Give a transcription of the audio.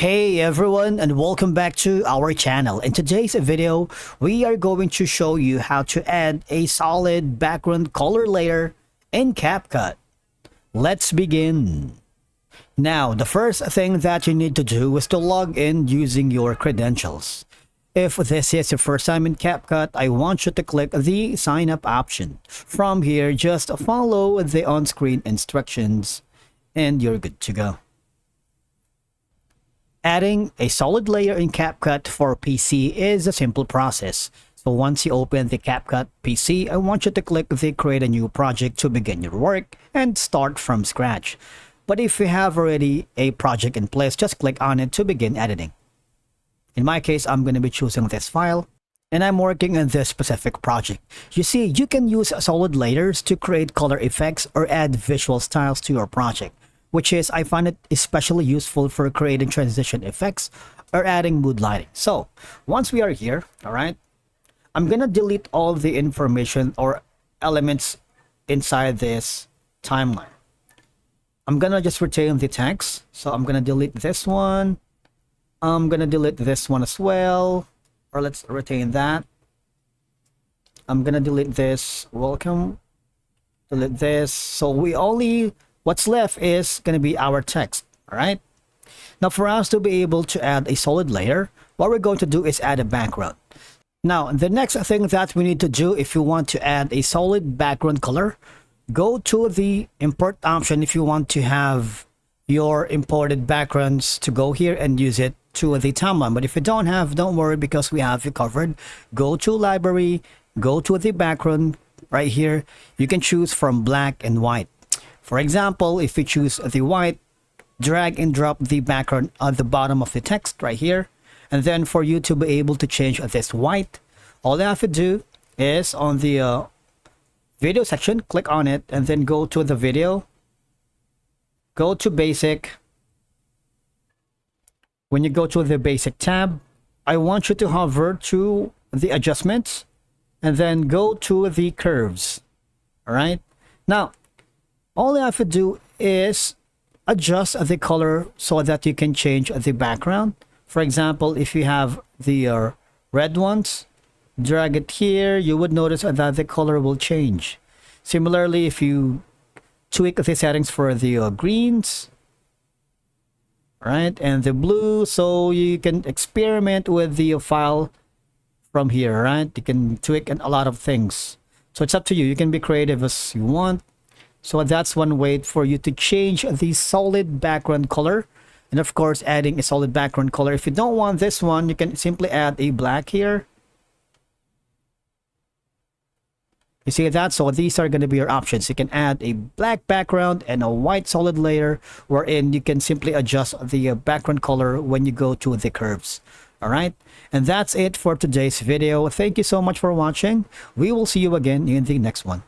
Hey everyone, and welcome back to our channel. In today's video, we are going to show you how to add a solid background color layer in Capcut. Let's begin. Now, the first thing that you need to do is to log in using your credentials. If this is your first time in Capcut, I want you to click the sign up option. From here, just follow the on-screen instructions and you're good to go. Adding a solid layer in Capcut for PC is a simple process. So once you open the Capcut PC, I want you to click the create a new project to begin your work and start from scratch. But if you have already a project in place, just click on it to begin editing. In my case, I'm going to be choosing this file and I'm working on this specific project. You see, you can use solid layers to create color effects or add visual styles to your project, which is, I find it especially useful for creating transition effects or adding mood lighting. So once we are here, all right, I'm gonna delete all the information or elements inside this timeline. I'm gonna just retain the text. So I'm gonna delete this one. I'm gonna delete this one as well, or let's retain that. I'm gonna delete this, welcome, delete this. So what's left is going to be our text. All right. Now, for us to be able to add a solid layer, what we're going to do is add a background. Now, the next thing that we need to do if you want to add a solid background color, go to the import option if you want to have your imported backgrounds to go here and use it to the timeline. But if you don't have, don't worry, because we have you covered. Go to library, go to the background right here. You can choose from black and white. For example, if you choose the white, drag and drop the background at the bottom of the text right here. And then for you to be able to change this white, all you have to do is on the video section, click on it and then go to the video. Go to basic. When you go to the basic tab, I want you to hover to the adjustments and then go to the curves. All right. Now, all you have to do is adjust the color so that you can change the background. For example, if you have the red ones, drag it here, you would notice that the color will change. Similarly, if you tweak the settings for the greens, right, and the blue, so you can experiment with the file from here, right? You can tweak a lot of things. So it's up to you. You can be creative as you want. So that's one way for you to change the solid background color. And of course, adding a solid background color. If you don't want this one, you can simply add a black here. You see that? So these are going to be your options. You can add a black background and a white solid layer, wherein you can simply adjust the background color when you go to the curves. All right. And that's it for today's video. Thank you so much for watching. We will see you again in the next one.